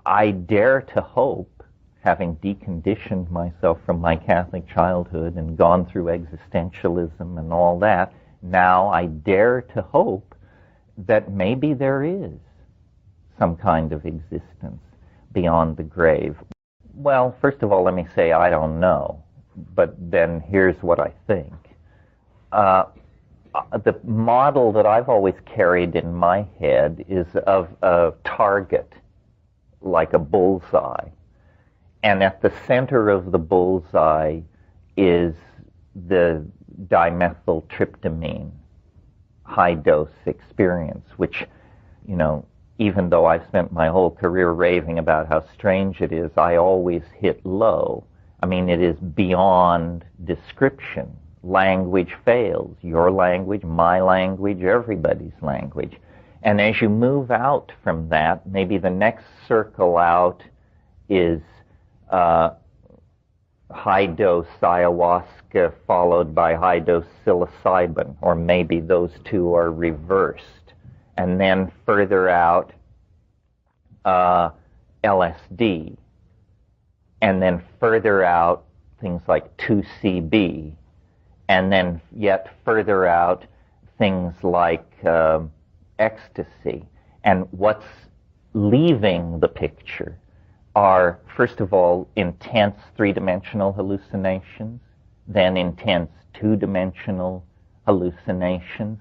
I dare to hope, having deconditioned myself from my Catholic childhood and gone through existentialism and all that, now I dare to hope that maybe there is some kind of existence beyond the grave. Well, first of all, let me say I don't know, but then here's what I think. The model that I've always carried in my head is of a target, like a bullseye. And at the center of the bullseye is the dimethyltryptamine high-dose experience, which, you know, even though I've spent my whole career raving about how strange it is, I always hit low. I mean, it is beyond description. Language fails. Your language, my language, everybody's language. And as you move out from that, maybe the next circle out is high-dose ayahuasca followed by high-dose psilocybin, or maybe those two are reversed. And then further out, LSD. And then further out, things like 2CB. And then yet further out, things like ecstasy. And what's leaving the picture are, first of all, intense three-dimensional hallucinations, then intense two-dimensional hallucinations,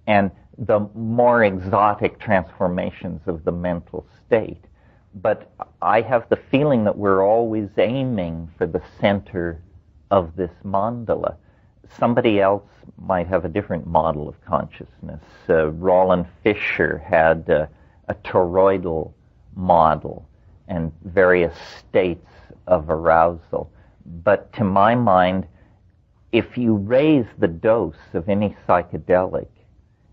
and the more exotic transformations of the mental state. But I have the feeling that we're always aiming for the center of this mandala. Somebody else might have a different model of consciousness. Roland Fisher had a toroidal model and various states of arousal. But to my mind, if you raise the dose of any psychedelic,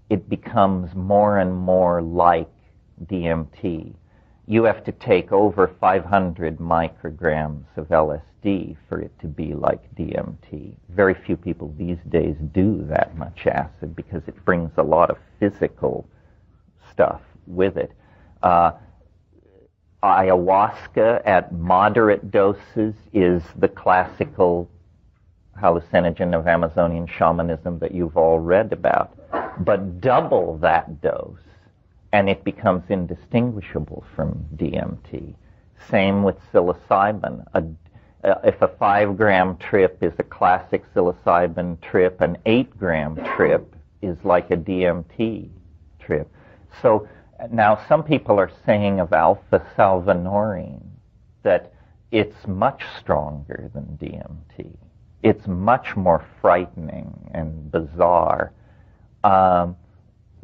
it becomes more and more like DMT. You have to take over 500 micrograms of LSD for it to be like DMT. Very few people these days do that much acid because it brings a lot of physical stuff with it. Ayahuasca at moderate doses is the classical hallucinogen of Amazonian shamanism that you've all read about. But double that dose, and it becomes indistinguishable from DMT. Same with psilocybin. If a 5-gram trip is a classic psilocybin trip, an 8-gram trip is like a DMT trip. So now some people are saying of alpha-salvinorin that it's much stronger than DMT. It's much more frightening and bizarre.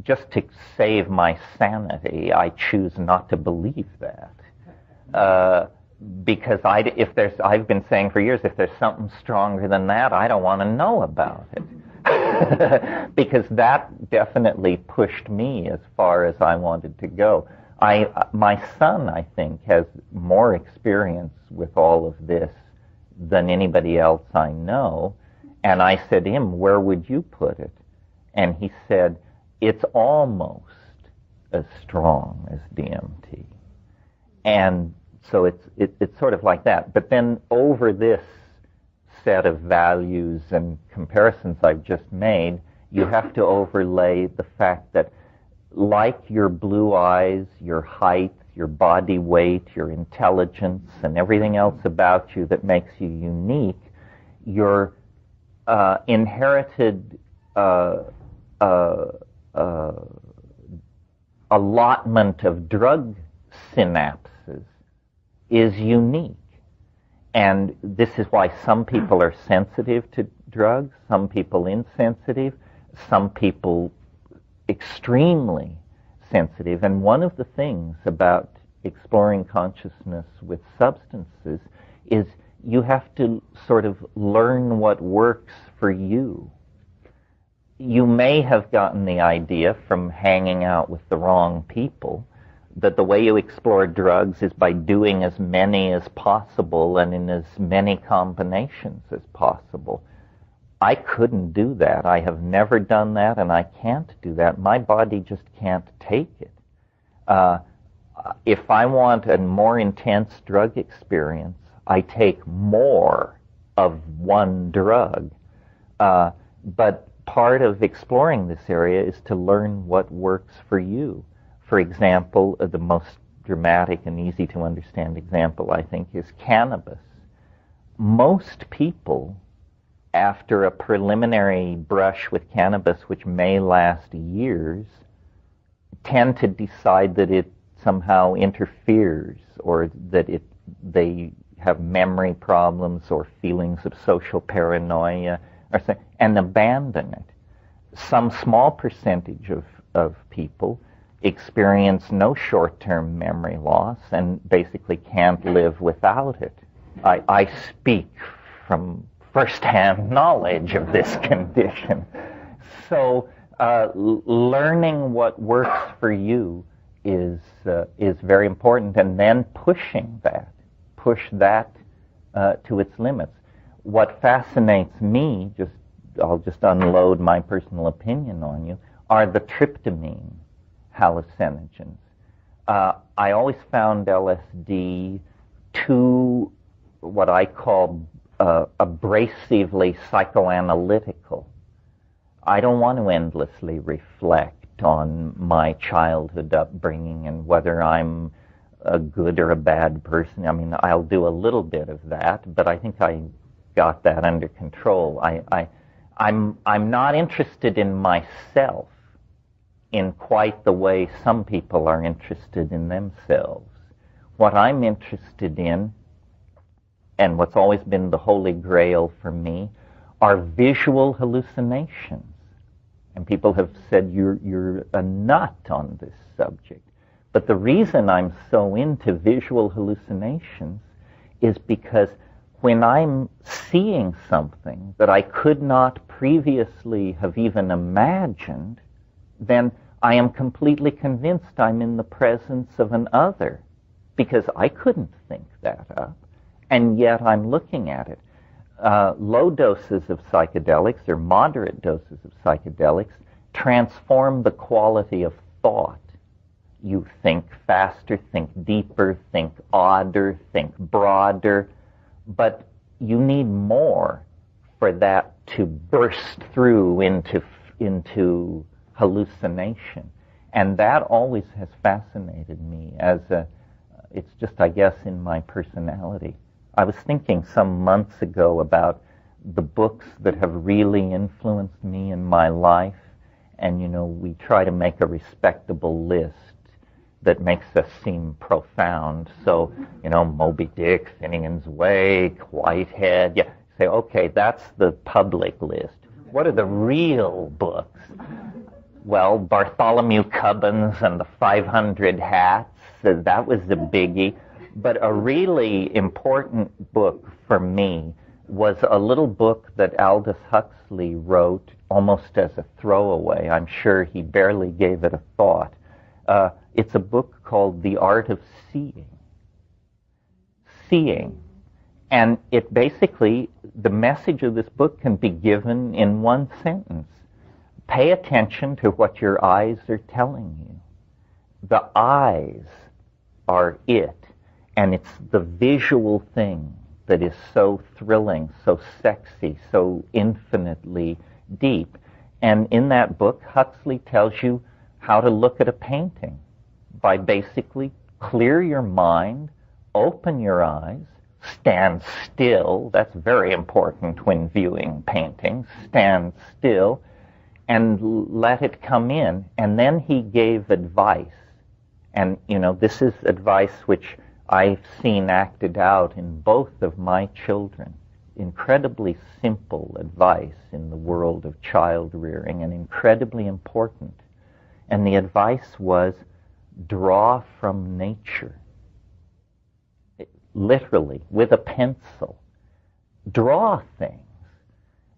Just to save my sanity, I choose not to believe that. Because I've been saying for years, if there's something stronger than that, I don't want to know about it. Because that definitely pushed me as far as I wanted to go. My son, I think, has more experience with all of this than anybody else I know. And I said to him, where would you put it? And he said, it's almost as strong as DMT. And so it's sort of like that. But then over this set of values and comparisons I've just made, you have to overlay the fact that like your blue eyes, your height, your body weight, your intelligence, and everything else about you that makes you unique, your inherited allotment of drug synapses is unique. And this is why some people are sensitive to drugs, some people insensitive, some people extremely sensitive. And one of the things about exploring consciousness with substances is you have to sort of learn what works for you. You may have gotten the idea from hanging out with the wrong people that the way you explore drugs is by doing as many as possible and in as many combinations as possible. I couldn't do that. I have never done that, and I can't do that. My body just can't take it. If I want a more intense drug experience, I take more of one drug. But part of exploring this area is to learn what works for you. For example, the most dramatic and easy to understand example, I think, is cannabis. Most people, after a preliminary brush with cannabis, which may last years, tend to decide that it somehow interferes, or that they have memory problems or feelings of social paranoia, and abandon it. Some small percentage of people experience no short-term memory loss and basically can't live without it. I speak from first-hand knowledge of this condition. So learning what works for you is very important, and then push that to its limits. What fascinates me, I'll just unload my personal opinion on you, are the tryptamine hallucinogens. I always found LSD too, what I call abrasively psychoanalytical. I don't want to endlessly reflect on my childhood upbringing and whether I'm a good or a bad person. I mean, I'll do a little bit of that, but I think I got that under control. I'm not interested in myself in quite the way some people are interested in themselves. What I'm interested in, and what's always been the holy grail for me, are visual hallucinations. And people have said, you're a nut on this subject. But the reason I'm so into visual hallucinations is because when I'm seeing something that I could not previously have even imagined, then I am completely convinced I'm in the presence of an other, because I couldn't think that up, and yet I'm looking at it. Low doses of psychedelics, or moderate doses of psychedelics, transform the quality of thought. You think faster, think deeper, think odder, think broader, but you need more for that to burst through into hallucination. And that always has fascinated me it's just, I guess, in my personality. I was thinking some months ago about the books that have really influenced me in my life, and we try to make a respectable list that makes us seem profound. So, Moby Dick, Finnegan's Wake, Whitehead, say, okay, that's the public list. What are the real books? Well, Bartholomew Cubbins and the 500 Hats, that was the biggie. But a really important book for me was a little book that Aldous Huxley wrote almost as a throwaway. I'm sure he barely gave it a thought. It's a book called The Art of Seeing. Seeing. And it basically, the message of this book can be given in one sentence. Pay attention to what your eyes are telling you. The eyes are it. And it's the visual thing that is so thrilling, so sexy, so infinitely deep. And in that book, Huxley tells you how to look at a painting by basically clear your mind, open your eyes, stand still. That's very important when viewing paintings. Stand still and let it come in. And then he gave advice. And, this is advice which I've seen acted out in both of my children. Incredibly simple advice in the world of child rearing, and incredibly important. And the advice was, draw from nature. Literally, with a pencil. Draw things.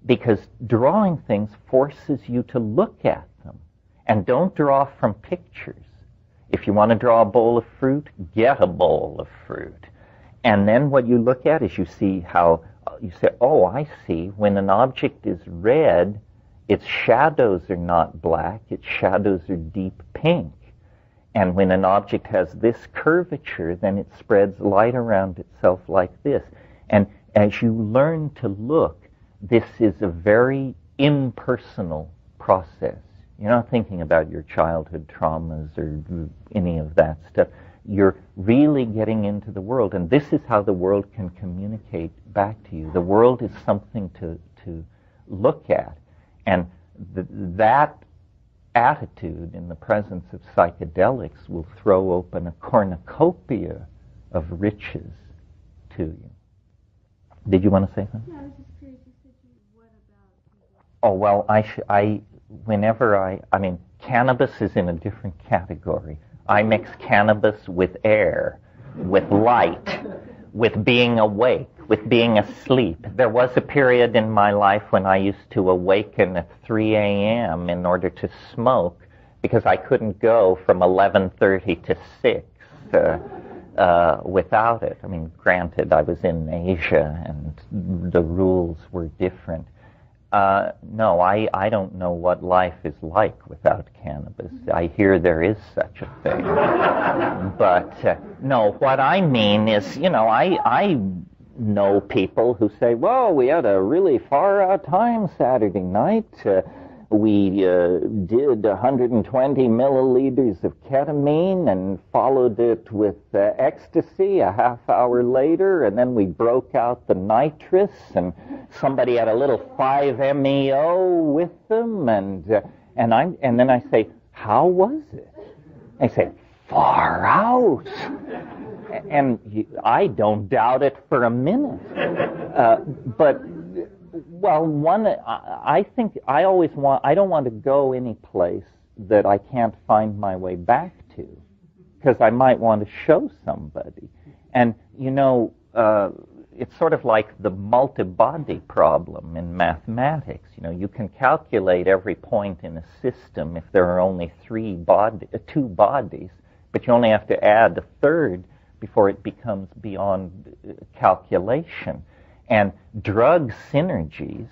Because drawing things forces you to look at them. And don't draw from pictures. If you want to draw a bowl of fruit, get a bowl of fruit. And then what you look at is you see how, you say, oh, I see, when an object is red, its shadows are not black, its shadows are deep pink. And when an object has this curvature, then it spreads light around itself like this. And as you learn to look, this is a very impersonal process. You're not thinking about your childhood traumas or any of that stuff. You're really getting into the world, and this is how the world can communicate back to you. The world is something to look at, and that attitude in the presence of psychedelics will throw open a cornucopia of riches to you. Did you want to say something? Yeah, I was just curious. You said what about? Oh, well, I mean, cannabis is in a different category. I mix cannabis with air, with light, with being awake, with being asleep. There was a period in my life when I used to awaken at 3 a.m. in order to smoke because I couldn't go from 11:30 to 6 without it. I mean, granted, I was in Asia and the rules were different. No, I don't know what life is like without cannabis. I hear there is such a thing. But no, what I mean is, I know people who say, well, we had a really far-out time Saturday night. We did 120 milliliters of ketamine and followed it with ecstasy a half hour later, and then we broke out the nitrous, and somebody had a little 5-MeO with them, and then I say, how was it? They say, far out. And I don't doubt it for a minute. I think I don't want to go any place that I can't find my way back to, because I might want to show somebody. And, it's sort of like the multi-body problem in mathematics. You can calculate every point in a system if there are only two bodies, but you only have to add a third before it becomes beyond calculation. And drug synergies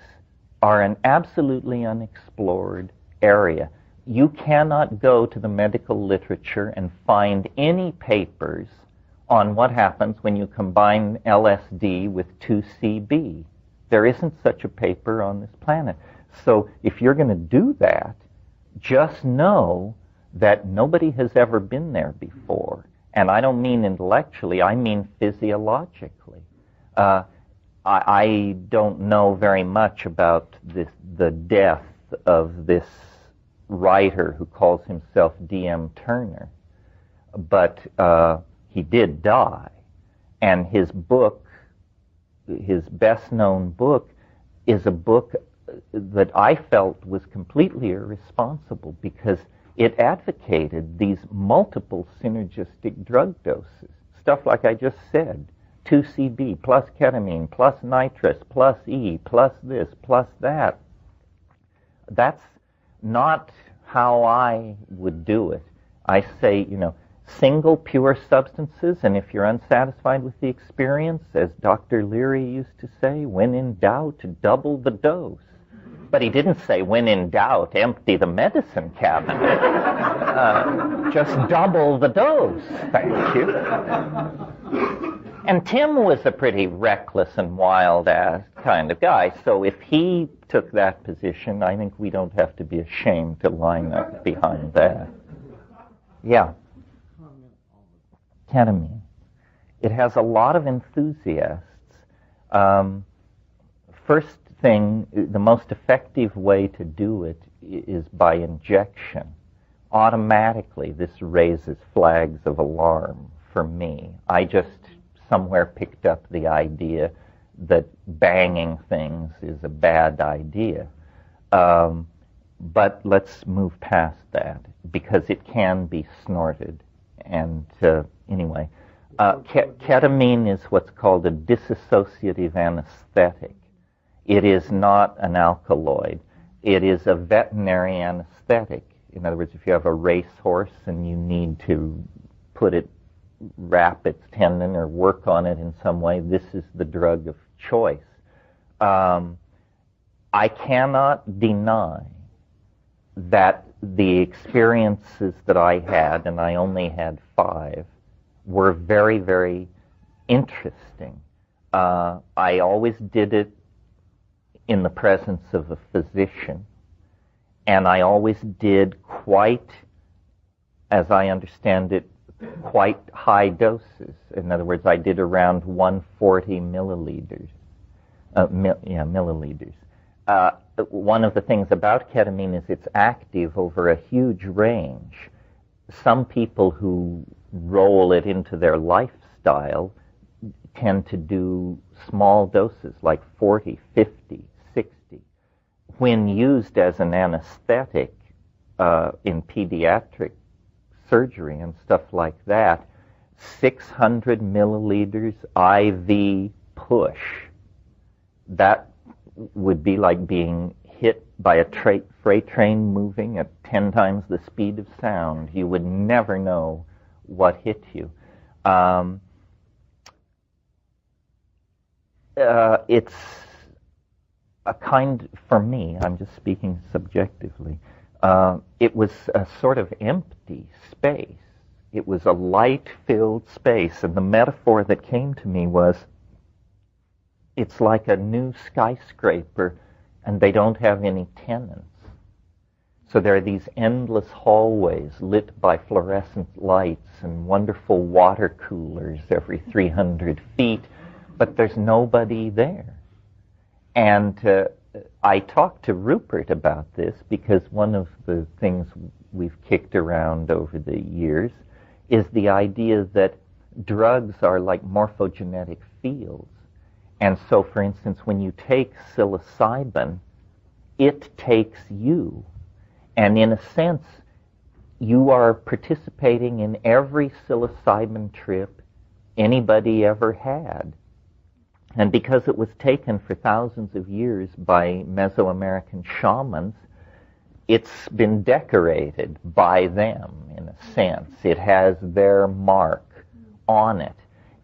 are an absolutely unexplored area. You cannot go to the medical literature and find any papers on what happens when you combine LSD with 2CB. There isn't such a paper on this planet. So if you're going to do that, just know that nobody has ever been there before. And I don't mean intellectually, I mean physiologically. I don't know very much about the death of this writer who calls himself D.M. Turner, but he did die. And his book, his best-known book, is a book that I felt was completely irresponsible because it advocated these multiple synergistic drug doses, stuff like I just said. 2CB plus ketamine plus nitrous plus E plus this plus that. That's not how I would do it. I say, single pure substances, and if you're unsatisfied with the experience, as Dr. Leary used to say, when in doubt, double the dose. But he didn't say, when in doubt, empty the medicine cabinet. Just double the dose. Thank you. And Tim was a pretty reckless and wild-ass kind of guy, so if he took that position, I think we don't have to be ashamed to line up behind that. Yeah. Ketamine. It has a lot of enthusiasts. First thing, the most effective way to do it is by injection. Automatically, this raises flags of alarm for me. I just somewhere picked up the idea that banging things is a bad idea. But let's move past that, because it can be snorted. And anyway, ketamine is what's called a dissociative anesthetic. It is not an alkaloid. It is a veterinary anesthetic. In other words, if you have a racehorse and you need to wrap its tendon or work on it in some way, this is the drug of choice. I cannot deny that the experiences that I had, and I only had 5, were very, very interesting. I always did it in the presence of a physician, and I always did quite, as I understand it, quite high doses. In other words, I did around 140 milliliters. Milliliters. One of the things about ketamine is it's active over a huge range. Some people who roll it into their lifestyle tend to do small doses, like 40, 50, 60. When used as an anesthetic in pediatric surgery and stuff like that, 600 milliliters IV push, that would be like being hit by a freight train moving at 10 times the speed of sound. You would never know what hit you. It's a kind, for me, I'm just speaking subjectively, it was a sort of empty space. It was a light-filled space, and the metaphor that came to me was, it's like a new skyscraper, and they don't have any tenants. So there are these endless hallways lit by fluorescent lights and wonderful water coolers every 300 feet, but there's nobody there. And I talked to Rupert about this because one of the things we've kicked around over the years is the idea that drugs are like morphogenetic fields. And so, for instance, when you take psilocybin, it takes you. And in a sense, you are participating in every psilocybin trip anybody ever had. And because it was taken for thousands of years by Mesoamerican shamans, it's been decorated by them, in a sense. It has their mark on it.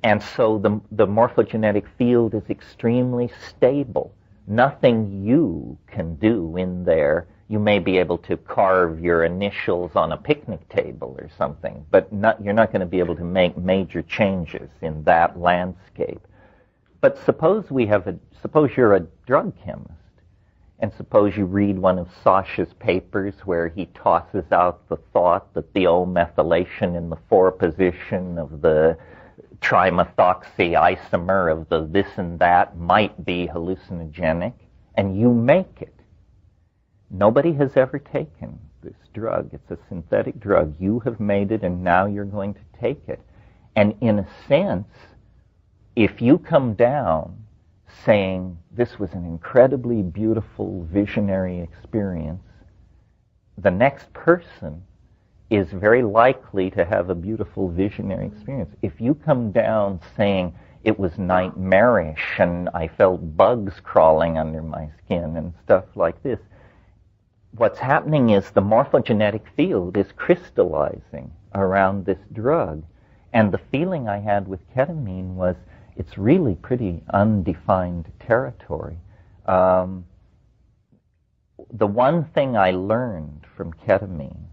And so the morphogenetic field is extremely stable. Nothing you can do in there. You may be able to carve your initials on a picnic table or something, but you're not going to be able to make major changes in that landscape. But suppose you're a drug chemist, and suppose you read one of Sasha's papers where he tosses out the thought that the O-methylation in the 4 position of the trimethoxy isomer of the this and that might be hallucinogenic, and you make it. Nobody has ever taken this drug. It's a synthetic drug. You have made it, and now you're going to take it. And in a sense, if you come down saying this was an incredibly beautiful, visionary experience, the next person is very likely to have a beautiful, visionary experience. If you come down saying it was nightmarish and I felt bugs crawling under my skin and stuff like this, what's happening is the morphogenetic field is crystallizing around this drug. And the feeling I had with ketamine was it's really pretty undefined territory. The one thing I learned from ketamine,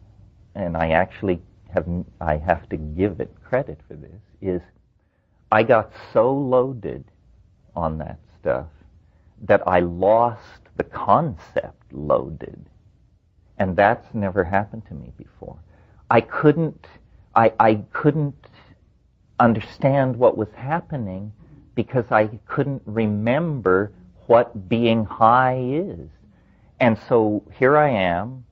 and I actually have to give it credit for this, is I got so loaded on that stuff that I lost the concept loaded. And that's never happened to me before. I couldn't understand what was happening because I couldn't remember what being high is. And so here I am,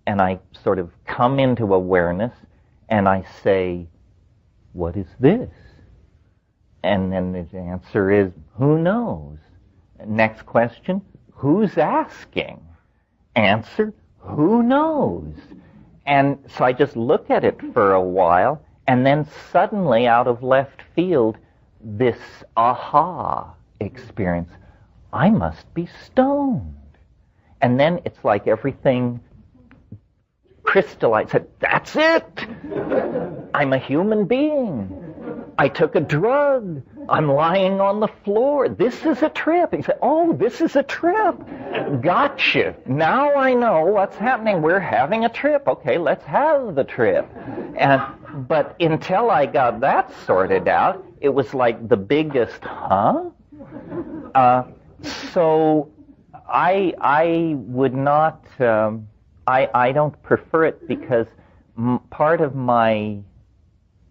and I sort of come into awareness, and I say, what is this? And then the answer is, who knows? Next question, who's asking? Answer, who knows? And so I just look at it for a while, and then suddenly, out of left field, this aha experience. I must be stoned. And then it's like everything crystallized. That's it! I'm a human being. I took a drug. I'm lying on the floor. This is a trip. He said, oh, this is a trip. Gotcha. Now I know what's happening. We're having a trip. Okay, let's have the trip. But until I got that sorted out, it was like the biggest, huh? So I would not, I don't prefer it because part of my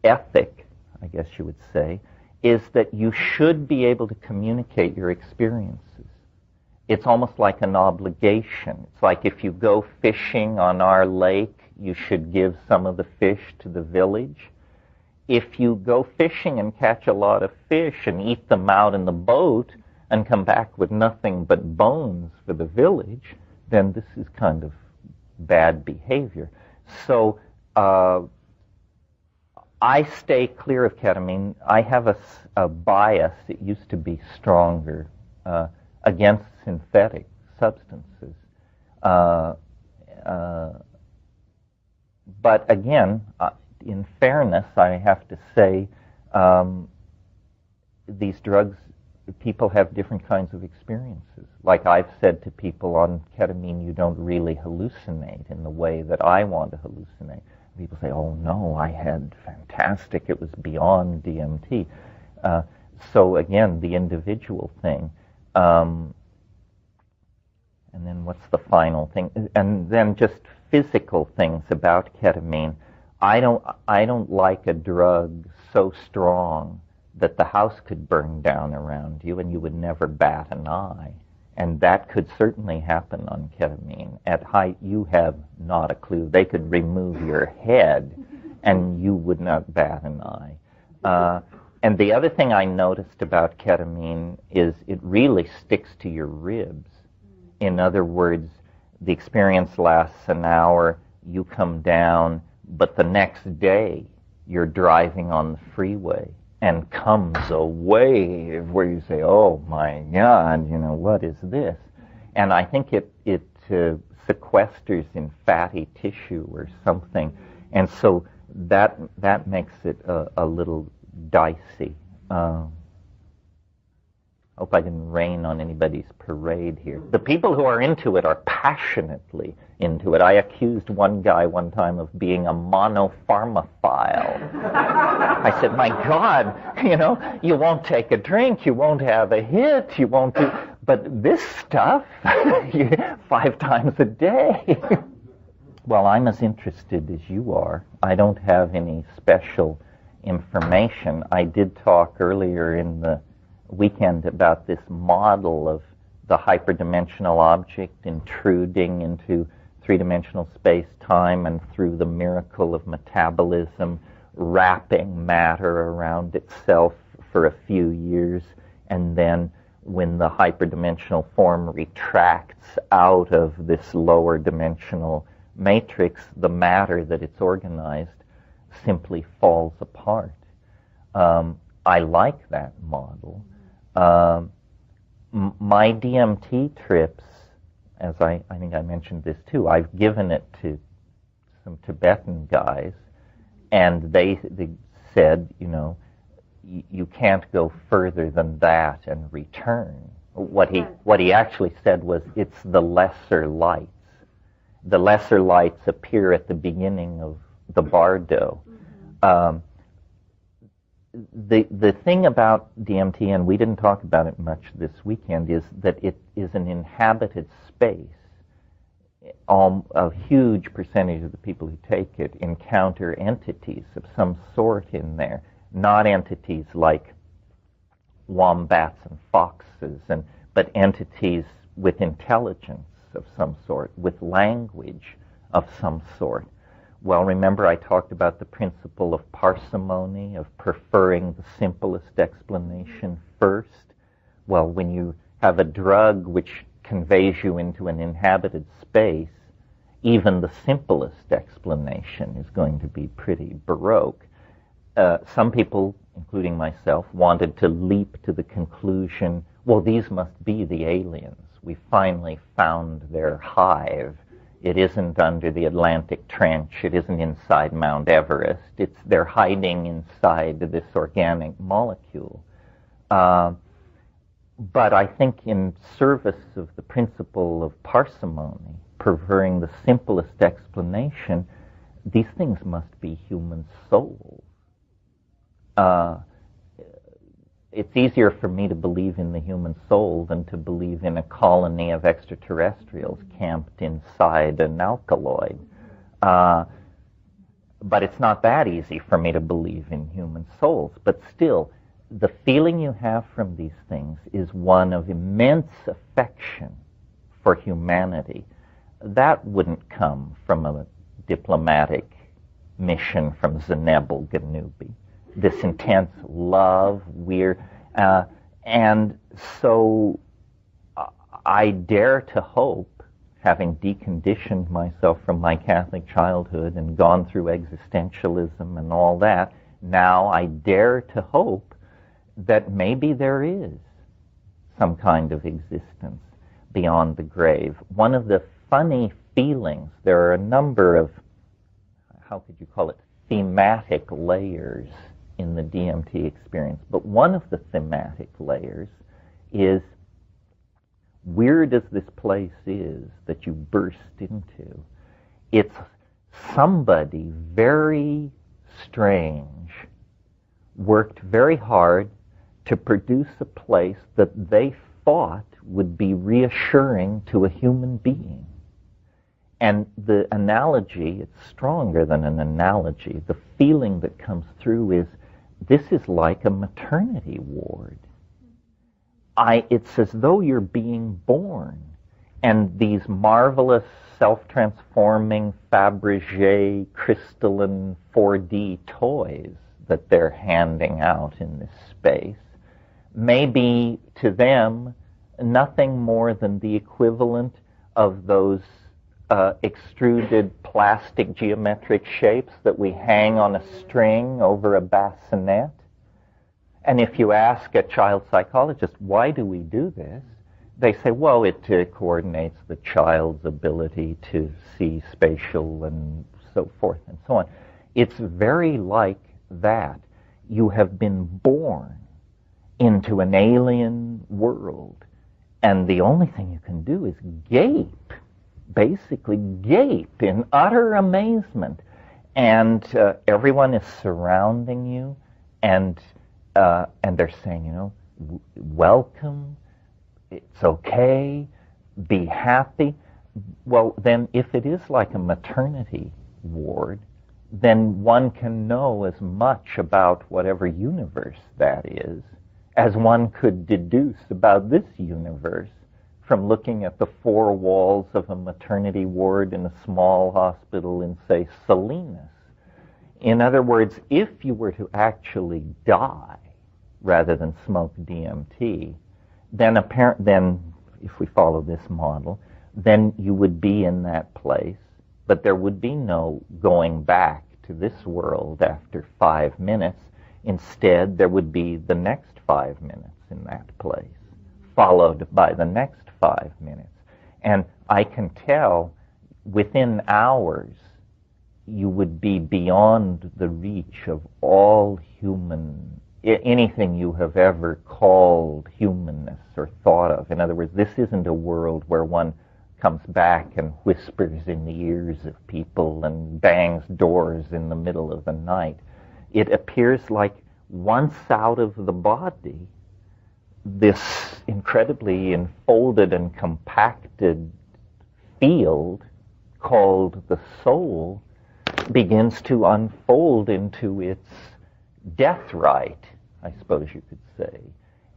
ethic, I guess you would say, is that you should be able to communicate your experiences. It's almost like an obligation. It's like if you go fishing on our lake, you should give some of the fish to the village. If you go fishing and catch a lot of fish and eat them out in the boat and come back with nothing but bones for the village, then this is kind of bad behavior. So I stay clear of ketamine. I have a bias, it used to be stronger, against synthetic substances. But again, in fairness, I have to say, these drugs, people have different kinds of experiences. Like I've said to people on ketamine, you don't really hallucinate in the way that I want to hallucinate. People say, oh no, I had fantastic, it was beyond DMT. So again, the individual thing. And then what's the final thing? And then just physical things about ketamine. I don't like a drug so strong that the house could burn down around you and you would never bat an eye. And that could certainly happen on ketamine. At height, you have not a clue. They could remove your head and you would not bat an eye. And the other thing I noticed about ketamine is it really sticks to your ribs. In other words, the experience lasts an hour, you come down, but the next day you're driving on the freeway and comes a wave where you say, oh my God, you know, what is this? And I think it sequesters in fatty tissue or something. And so that makes it a little dicey. Hope I didn't rain on anybody's parade here. The people who are into it are passionately into it. I accused one guy one time of being a monopharmaphile. I said, my God, you know, you won't take a drink, you won't have a hit, you won't do... But this stuff, 5 times a day. Well, I'm as interested as you are. I don't have any special information. I did talk earlier in the weekend about this model of the hyperdimensional object intruding into three-dimensional space-time and through the miracle of metabolism wrapping matter around itself for a few years, and then when the hyperdimensional form retracts out of this lower dimensional matrix, the matter that it's organized simply falls apart. I like that model. My DMT trips, as I think I mentioned this too, I've given it to some Tibetan guys, and they said, you know, you can't go further than that and return. What he actually said was, it's the lesser lights. The lesser lights appear at the beginning of the bardo. The thing about DMT, and we didn't talk about it much this weekend, is that it is an inhabited space. A huge percentage of the people who take it encounter entities of some sort in there, not entities like wombats and foxes, but entities with intelligence of some sort, with language of some sort. Well, remember I talked about the principle of parsimony, of preferring the simplest explanation first? Well, when you have a drug which conveys you into an inhabited space, even the simplest explanation is going to be pretty baroque. Some people, including myself, wanted to leap to the conclusion, well, these must be the aliens. We finally found their hive. It isn't under the Atlantic Trench. It isn't inside Mount Everest. They're hiding inside this organic molecule. But I think in service of the principle of parsimony, preferring the simplest explanation, these things must be human souls. It's easier for me to believe in the human soul than to believe in a colony of extraterrestrials camped inside an alkaloid. But it's not that easy for me to believe in human souls. But still, the feeling you have from these things is one of immense affection for humanity. That wouldn't come from a diplomatic mission from Zenebel Ganubi. This intense love, and so I dare to hope, having deconditioned myself from my Catholic childhood and gone through existentialism and all that, now I dare to hope that maybe there is some kind of existence beyond the grave. One of the funny feelings, there are a number of, how could you call it, thematic layers in the DMT experience. But one of the thematic layers is, weird as this place is that you burst into, it's somebody very strange worked very hard to produce a place that they thought would be reassuring to a human being. And the analogy, it's stronger than an analogy. The feeling that comes through is, this is like a maternity ward. It's as though you're being born. And these marvelous, self-transforming, Fabergé, crystalline 4D toys that they're handing out in this space may be, to them, nothing more than the equivalent of those extruded plastic geometric shapes that we hang on a string over a bassinet. And if you ask a child psychologist, why do we do this? They say, well, it coordinates the child's ability to see spatial and so forth and so on. It's very like that. You have been born into an alien world, and the only thing you can do is gape, basically gape in utter amazement. And everyone is surrounding you, and they're saying, welcome, it's okay, be happy. Well, then if it is like a maternity ward, then one can know as much about whatever universe that is as one could deduce about this universe from looking at the four walls of a maternity ward in a small hospital in, say, Salinas. In other words, if you were to actually die rather than smoke DMT, then if we follow this model, then you would be in that place, but there would be no going back to this world after 5 minutes. Instead, there would be the next 5 minutes in that place, followed by the next 5 minutes. And I can tell within hours you would be beyond the reach of all anything you have ever called humanness or thought of. In other words, this isn't a world where one comes back and whispers in the ears of people and bangs doors in the middle of the night. It appears like once out of the body, this incredibly enfolded and compacted field called the soul begins to unfold into its death rite, I suppose you could say.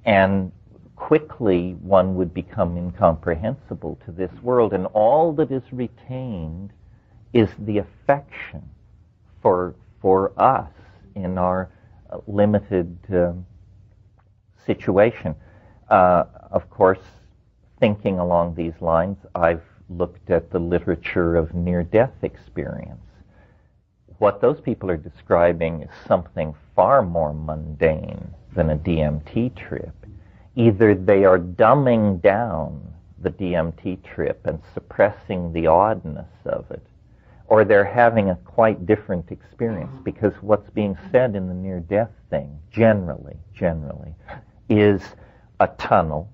And quickly one would become incomprehensible to this world, and all that is retained is the affection for us in our limited situation. Of course, thinking along these lines, I've looked at the literature of near-death experience. What those people are describing is something far more mundane than a DMT trip. Either they are dumbing down the DMT trip and suppressing the oddness of it, or they're having a quite different experience, because what's being said in the near-death thing, generally, is a tunnel,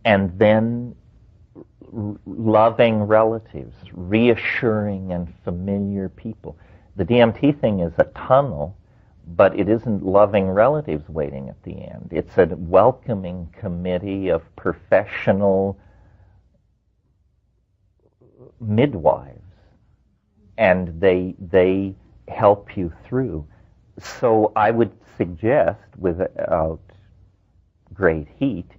and then loving relatives, reassuring and familiar people. The DMT thing is a tunnel, but it isn't loving relatives waiting at the end. It's a welcoming committee of professional midwives, and they help you through. So I would suggest, without great heat,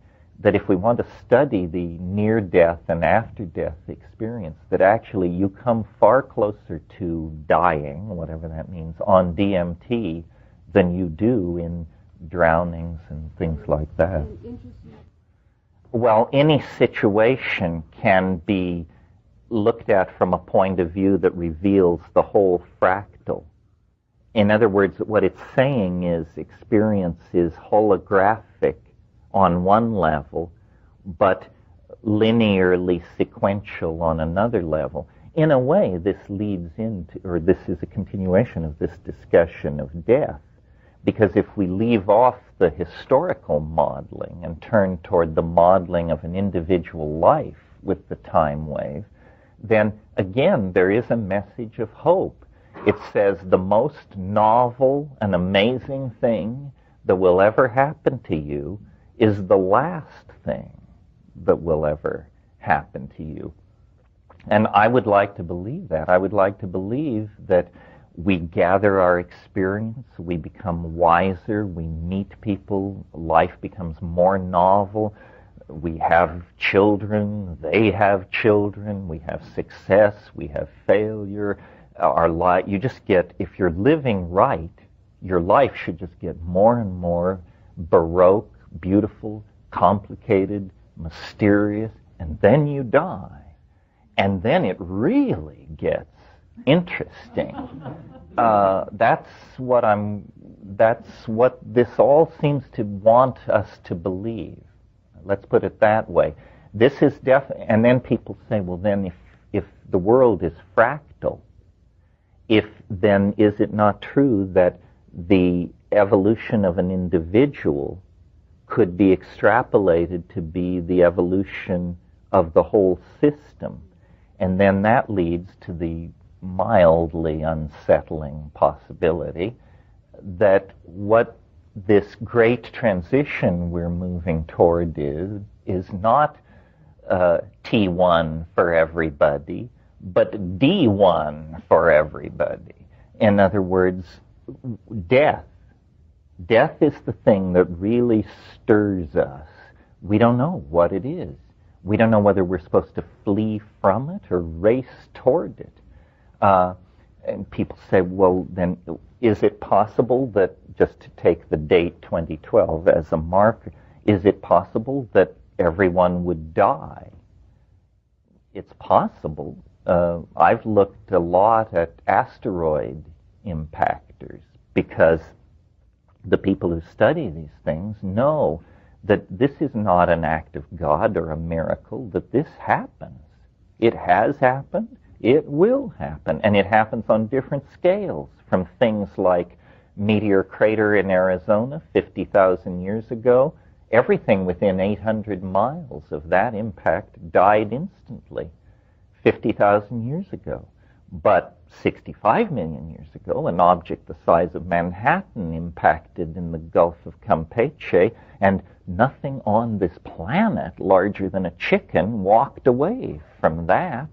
that if we want to study the near-death and after-death experience, that actually you come far closer to dying, whatever that means, on DMT than you do in drownings and things like that. Well, any situation can be looked at from a point of view that reveals the whole fractal. In other words, what it's saying is experience is holographic on one level, but linearly sequential on another level. In a way, this leads into, or this is a continuation of this discussion of death, because if we leave off the historical modeling and turn toward the modeling of an individual life with the time wave, then again, there is a message of hope. It says the most novel and amazing thing that will ever happen to you is the last thing that will ever happen to you. And I would like to believe that. I would like to believe that we gather our experience, we become wiser, we meet people, life becomes more novel, we have children, they have children, we have success, we have failure. Our life, you just get, if you're living right, your life should just get more and more baroque, beautiful, complicated, mysterious, and then you die. And then it really gets interesting. That's what this all seems to want us to believe. Let's put it that way. This is and then people say, well, then if the world is fractal, then is it not true that the evolution of an individual could be extrapolated to be the evolution of the whole system? And then that leads to the mildly unsettling possibility that what this great transition we're moving toward is not T1 for everybody, but D1 for everybody. In other words, death. Death is the thing that really stirs us. We don't know what it is. We don't know whether we're supposed to flee from it or race toward it. And people say, well, then is it possible that, just to take the date 2012 as a marker, is it possible that everyone would die? It's possible. I've looked a lot at asteroid impactors because the people who study these things know that this is not an act of God or a miracle, that this happens. It has happened. It will happen, and it happens on different scales, from things like meteor crater in Arizona 50,000 years ago. Everything within 800 miles of that impact died instantly 50,000 years ago. But 65 million years ago, an object the size of Manhattan impacted in the Gulf of Campeche, and nothing on this planet larger than a chicken walked away from that.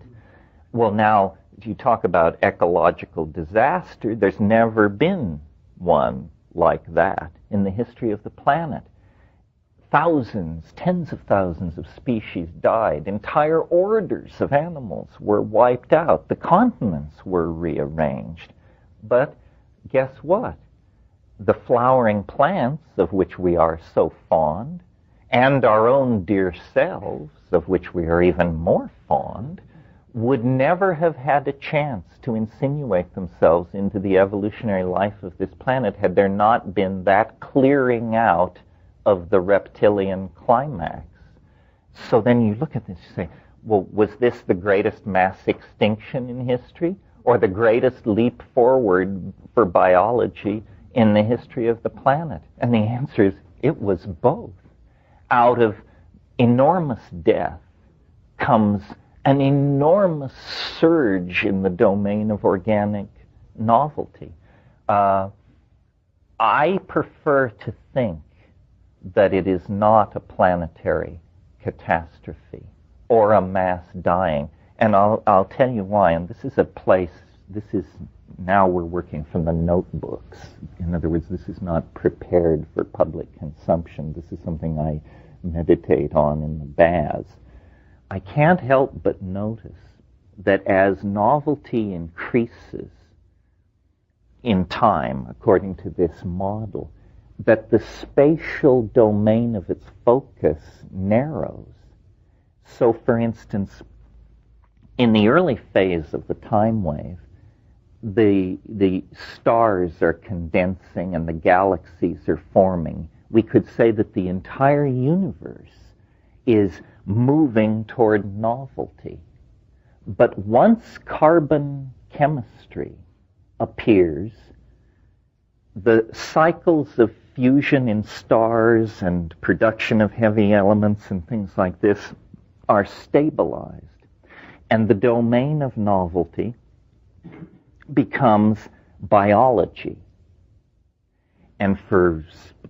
Well, now, you talk about ecological disaster. There's never been one like that in the history of the planet. Thousands, tens of thousands of species died. Entire orders of animals were wiped out. The continents were rearranged. But guess what? The flowering plants, of which we are so fond, and our own dear selves, of which we are even more fond, would never have had a chance to insinuate themselves into the evolutionary life of this planet had there not been that clearing out of the reptilian climax. So then you look at this, you say, well, was this the greatest mass extinction in history, or the greatest leap forward for biology in the history of the planet? And the answer is, it was both. Out of enormous death comes an enormous surge in the domain of organic novelty. I prefer to think that it is not a planetary catastrophe or a mass dying. And I'll tell you why. And this is a place, now we're working from the notebooks. In other words, this is not prepared for public consumption. This is something I meditate on in the baths. I can't help but notice that as novelty increases in time, according to this model, that the spatial domain of its focus narrows. So, for instance, in the early phase of the time wave, the stars are condensing and the galaxies are forming. We could say that the entire universe is moving toward novelty. But once carbon chemistry appears, the cycles of fusion in stars and production of heavy elements and things like this are stabilized. And the domain of novelty becomes biology. And for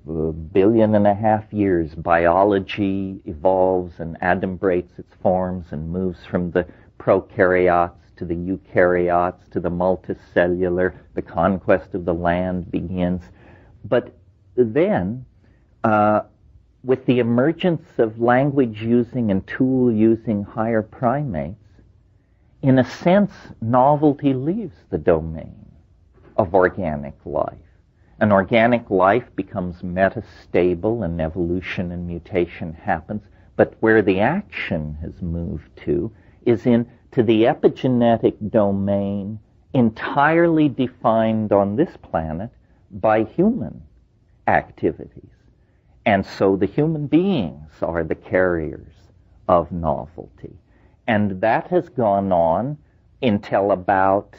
1.5 billion years, biology evolves and adumbrates its forms and moves from the prokaryotes to the eukaryotes to the multicellular. The conquest of the land begins. But then, with the emergence of language-using and tool-using higher primates, in a sense, novelty leaves the domain of organic life. And organic life becomes metastable and evolution and mutation happens. But where the action has moved to is into the epigenetic domain entirely defined on this planet by human activities. And so the human beings are the carriers of novelty. And that has gone on until about,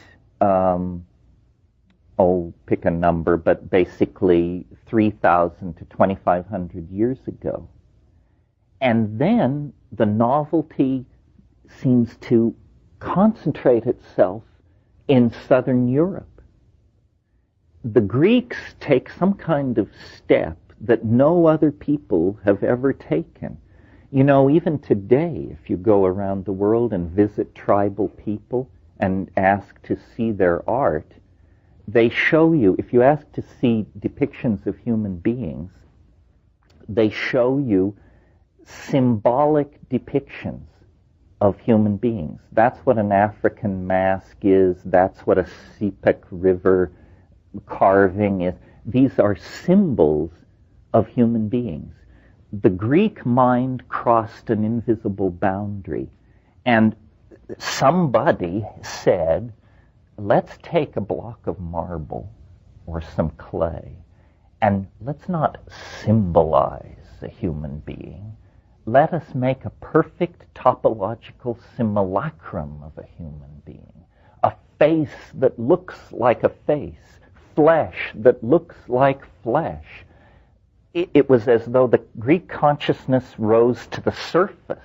pick a number, but basically 3,000 to 2,500 years ago. And then the novelty seems to concentrate itself in southern Europe. The Greeks take some kind of step that no other people have ever taken. You know, even today, if you go around the world and visit tribal people and ask to see their art, they show you, if you ask to see depictions of human beings, they show you symbolic depictions of human beings. That's what an African mask is. That's what a Sepik River carving is. These are symbols of human beings. The Greek mind crossed an invisible boundary, and somebody said, let's take a block of marble or some clay, and let's not symbolize a human being. Let us make a perfect topological simulacrum of a human being, a face that looks like a face, flesh that looks like flesh. It was as though the Greek consciousness rose to the surface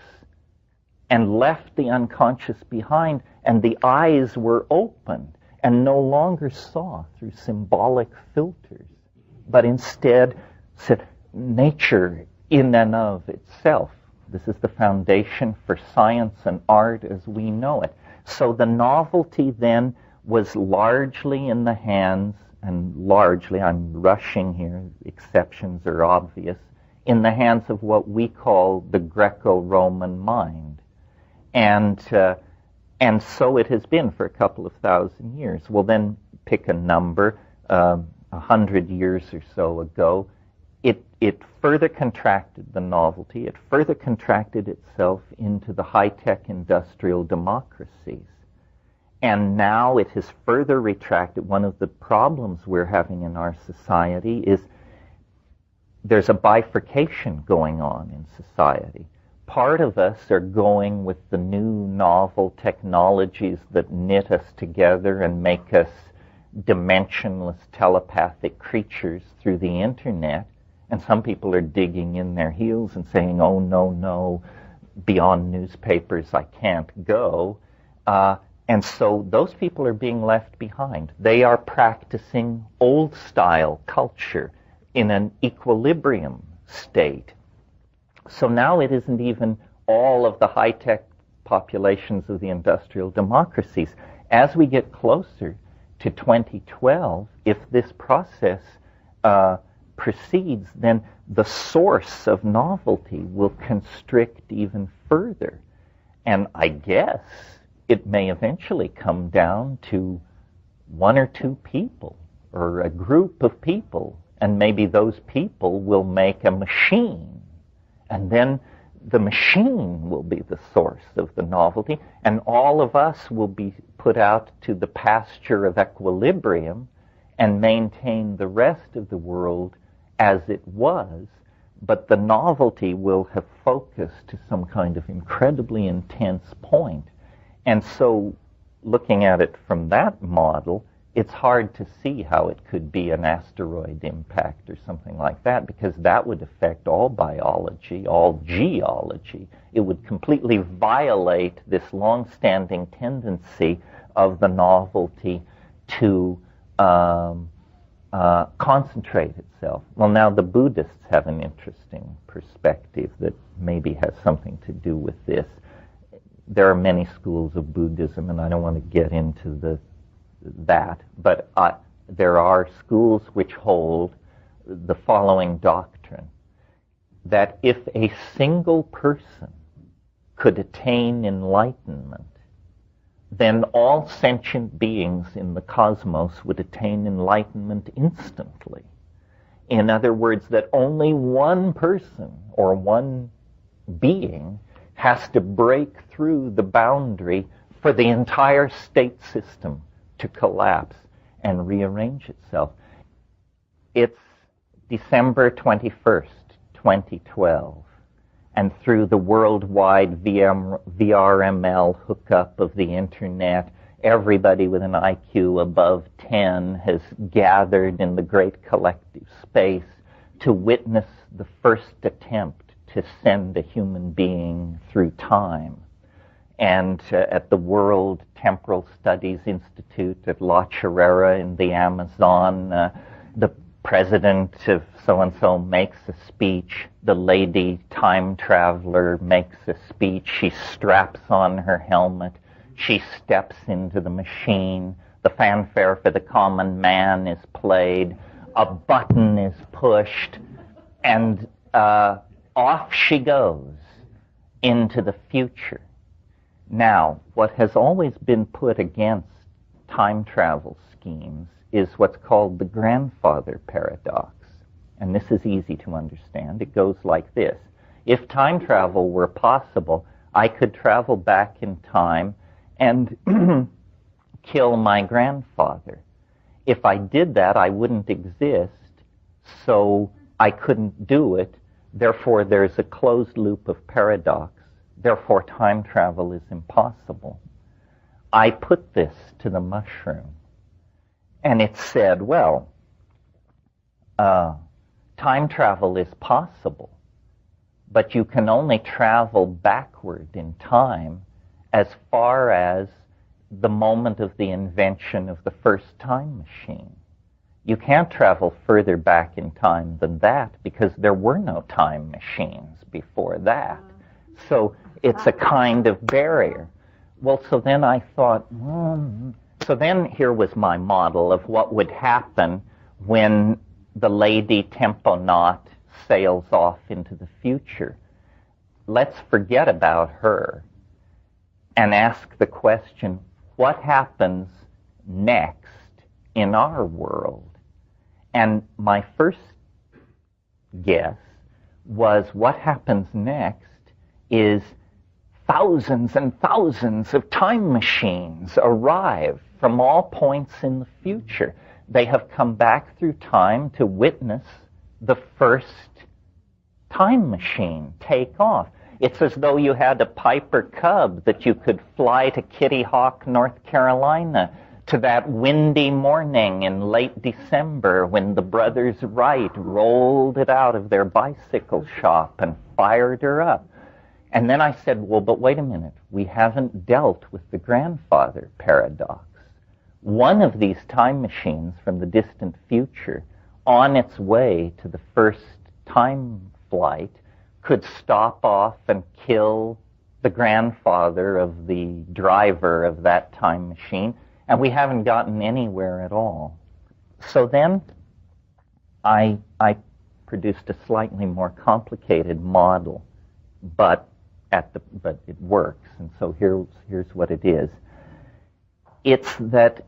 and left the unconscious behind, and the eyes were opened and no longer saw through symbolic filters, but instead said, nature in and of itself. This is the foundation for science and art as we know it. So the novelty then was largely in the hands, and largely, I'm rushing here, exceptions are obvious, in the hands of what we call the Greco-Roman mind. And so it has been for a couple of thousand years. Well, then pick a number, 100 years or so ago, it further contracted the novelty. It further contracted itself into the high-tech industrial democracies. And now it has further retracted. One of the problems we're having in our society is there's a bifurcation going on in society. part of us are going with the new novel technologies that knit us together and make us dimensionless telepathic creatures through the internet. And some people are digging in their heels and saying, oh, no, no, beyond newspapers, I can't go. And so those people are being left behind. They are practicing old-style culture in an equilibrium state. So now it isn't even all of the high-tech populations of the industrial democracies. As we get closer to 2012, if this process proceeds, then the source of novelty will constrict even further. And I guess it may eventually come down to one or two people or a group of people, and maybe those people will make a machine, and then the machine will be the source of the novelty, and all of us will be put out to the pasture of equilibrium and maintain the rest of the world as it was, but the novelty will have focused to some kind of incredibly intense point. And so, looking at it from that model, it's hard to see how it could be an asteroid impact or something like that, because that would affect all biology, all geology. It would completely violate this long-standing tendency of the novelty to concentrate itself. Well, now the Buddhists have an interesting perspective that maybe has something to do with this. There are many schools of Buddhism, and I don't want to get into that, but there are schools which hold the following doctrine, that if a single person could attain enlightenment, then all sentient beings in the cosmos would attain enlightenment instantly. In other words, that only one person or one being has to break through the boundary for the entire state system to collapse and rearrange itself. It's December 21st, 2012, and through the worldwide VRML hookup of the internet, everybody with an IQ above 10 has gathered in the great collective space to witness the first attempt to send a human being through time. And at the World Temporal Studies Institute at La Chorrera in the Amazon, the president of so-and-so makes a speech. The lady time traveler makes a speech. She straps on her helmet. She steps into the machine. The fanfare for the common man is played. A button is pushed. And off she goes into the future. Now, what has always been put against time travel schemes is what's called the grandfather paradox. And this is easy to understand. It goes like this. If time travel were possible, I could travel back in time and kill my grandfather. If I did that, I wouldn't exist, so I couldn't do it. Therefore, there's a closed loop of paradox. Therefore, time travel is impossible. I put this to the mushroom, and it said, well, time travel is possible, but you can only travel backward in time as far as the moment of the invention of the first time machine. You can't travel further back in time than that because there were no time machines before that. So it's a kind of barrier. Well, so then I thought, so then here was my model of what would happen when the lady temponaut sails off into the future. Let's forget about her and ask the question, what happens next in our world? And my first guess was what happens next is thousands and thousands of time machines arrive from all points in the future. They have come back through time to witness the first time machine take off. It's as though you had a Piper Cub that you could fly to Kitty Hawk, North Carolina, to that windy morning in late December when the brothers Wright rolled it out of their bicycle shop and fired her up. And then I said, well, but wait a minute. We haven't dealt with the grandfather paradox. One of these time machines from the distant future, on its way to the first time flight, could stop off and kill the grandfather of the driver of that time machine, and we haven't gotten anywhere at all. So then I produced a slightly more complicated model, but it works, and so here's what it is. It's that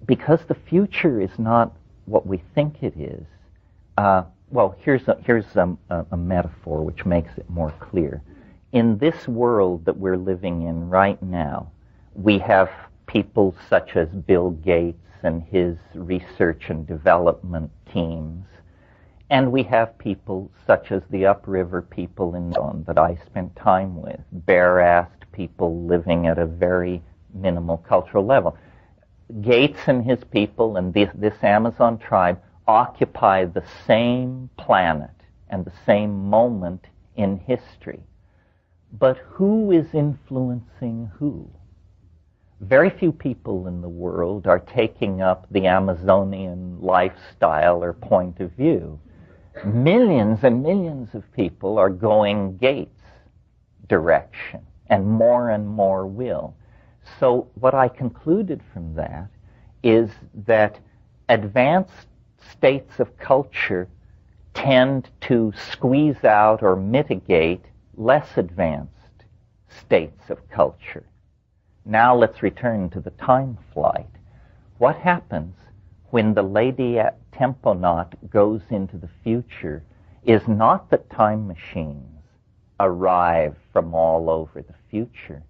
because the future is not what we think it is, well, here's a metaphor which makes it more clear. In this world that we're living in right now, we have people such as Bill Gates and his research and development teams, and we have people such as the upriver people in London that I spent time with, bare-assed people living at a very minimal cultural level. Gates and his people and this Amazon tribe occupy the same planet and the same moment in history. But who is influencing who? Very few people in the world are taking up the Amazonian lifestyle or point of view. Millions and millions of people are going Gates' direction, and more will. So what I concluded from that is that advanced states of culture tend to squeeze out or mitigate less advanced states of culture. Now let's return to the time flight. What happens when the lady temponaut goes into the future is not that time machines arrive from all over the future.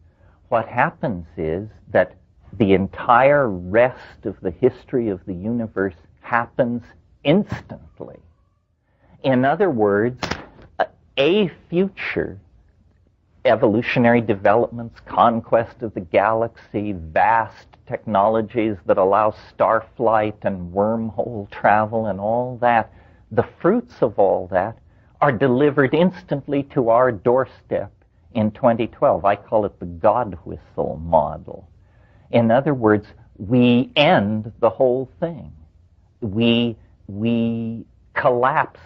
What happens is that the entire rest of the history of the universe happens instantly. In other words, a future, evolutionary developments, conquest of the galaxy, vast technologies that allow star flight and wormhole travel and all that, the fruits of all that are delivered instantly to our doorstep in 2012. I call it the God whistle model. In other words, we end the whole thing. We collapse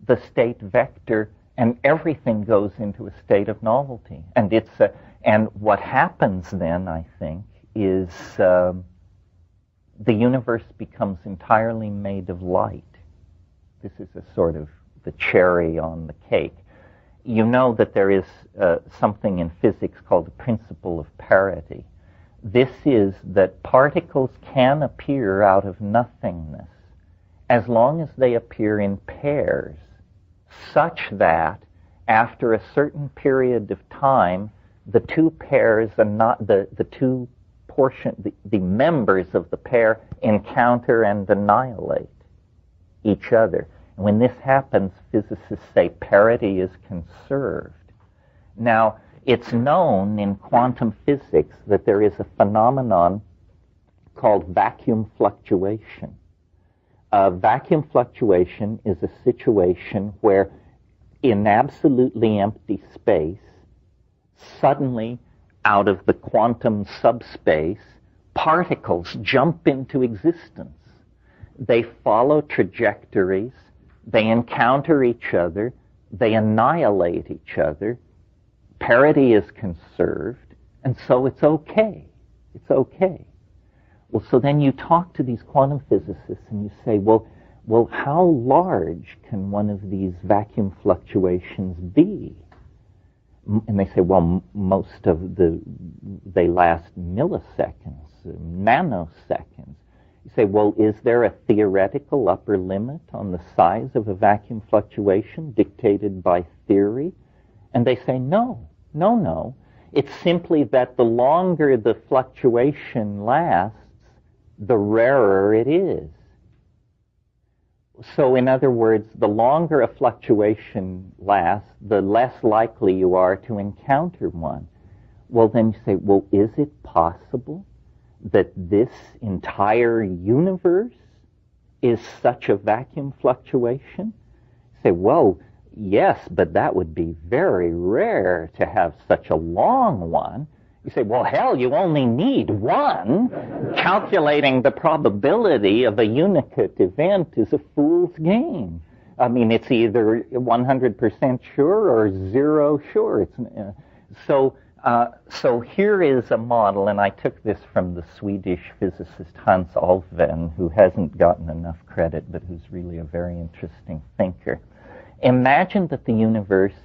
the state vector, and everything goes into a state of novelty. And what happens then, I think, is the universe becomes entirely made of light. This is a sort of the cherry on the cake. You know that there is something in physics called the principle of parity. This is that particles can appear out of nothingness as long as they appear in pairs, such that after a certain period of time, the two pairs are not the two the members of the pair encounter and annihilate each other. And when this happens, physicists say parity is conserved. Now, it's known in quantum physics that there is a phenomenon called vacuum fluctuation. Vacuum fluctuation is a situation where in absolutely empty space, suddenly out of the quantum subspace, particles jump into existence. They follow trajectories, they encounter each other, they annihilate each other, parity is conserved, and so it's okay. It's okay. Well, so then you talk to these quantum physicists and you say, well, how large can one of these vacuum fluctuations be? And they say, well, most of they last milliseconds, nanoseconds. You say, well, is there a theoretical upper limit on the size of a vacuum fluctuation dictated by theory? And they say, no. It's simply that the longer the fluctuation lasts, the rarer it is. So in other words, the longer a fluctuation lasts, the less likely you are to encounter one. Well, then you say, well, is it possible that this entire universe is such a vacuum fluctuation? You say, well, yes, but that would be very rare to have such a long one. You say, well, hell, you only need one. Calculating the probability of a unicate event is a fool's game. I mean, it's either 100% sure or zero sure. So here is a model, and I took this from the Swedish physicist Hans Alfvén, who hasn't gotten enough credit, but who's really a very interesting thinker. Imagine that the universe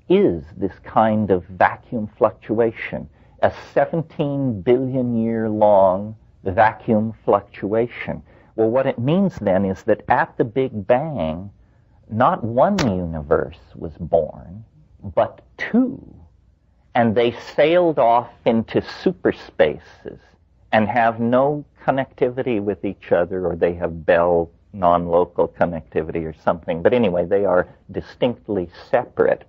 is this kind of vacuum fluctuation, a 17 billion year long vacuum fluctuation. Well, what it means then is that at the Big Bang, not one universe was born, but two. And they sailed off into superspaces and have no connectivity with each other, or they have Bell non-local connectivity or something. But anyway, they are distinctly separate.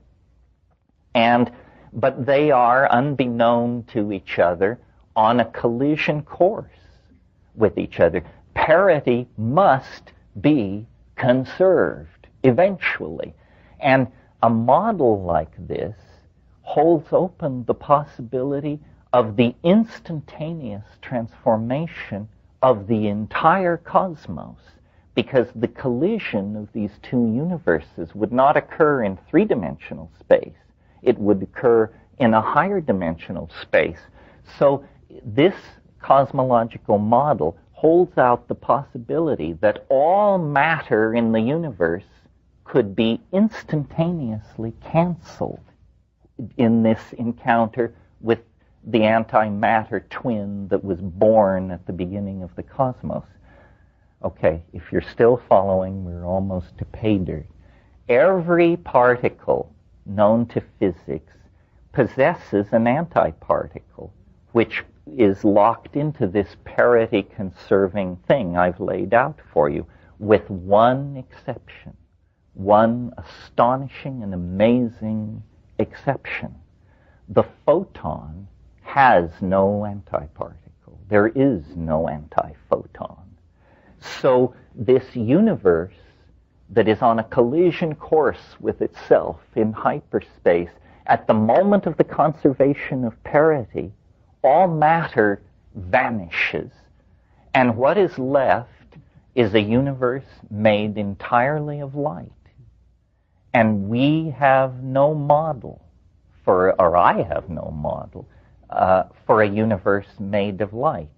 But they are, unbeknown to each other, on a collision course with each other. Parity must be conserved eventually. And a model like this holds open the possibility of the instantaneous transformation of the entire cosmos, because the collision of these two universes would not occur in three-dimensional space. It would occur in a higher dimensional space. So this cosmological model holds out the possibility that all matter in the universe could be instantaneously canceled in this encounter with the antimatter twin that was born at the beginning of the cosmos. Okay, if you're still following, we're almost to pay dirt. Every particle known to physics possesses an antiparticle, which is locked into this parity-conserving thing I've laid out for you, with one exception, one astonishing and amazing exception. The photon has no antiparticle. There is no antiphoton. So this universe that is on a collision course with itself in hyperspace, at the moment of the conservation of parity, all matter vanishes. And what is left is a universe made entirely of light. And we have no model or I have no model for a universe made of light.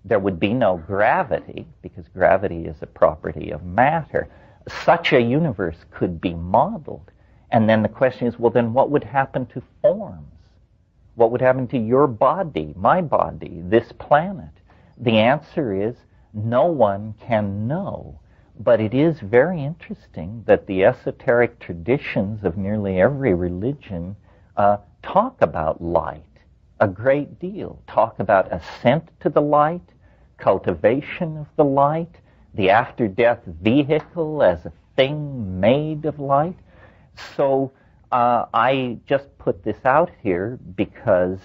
There would be no gravity, because gravity is a property of matter. Such a universe could be modeled. And then the question is, well, then what would happen to forms? What would happen to your body, my body, this planet? The answer is, no one can know. But it is very interesting that the esoteric traditions of nearly every religion talk about light a great deal, talk about ascent to the light, cultivation of the light, the after-death vehicle as a thing made of light. So I just put this out here because